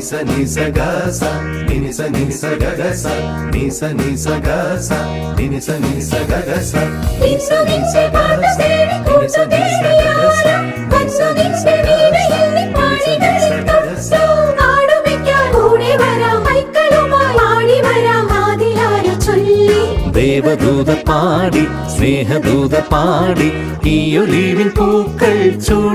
sa ni sa ga sa ni sa ga ga sa ni sa ga sa ni sa ga ga sa വിശ്വവിൻസെ പാദസേവി കൂട്ടുകേടിയാര വത്സവിൻസെ വീണയിൽ പാടികളിൽ തൊട്ടു നാടുവയ്ക്കാൻ കൂടെ വരാം മൈക്കളുമായി ആടി വരാം ആദിലാര ചൊല്ലി ദേവദൂത പാടി സ്നേഹദൂത പാടി ഈ ഒലിവിൻ പൂക്കൾ ചൂടി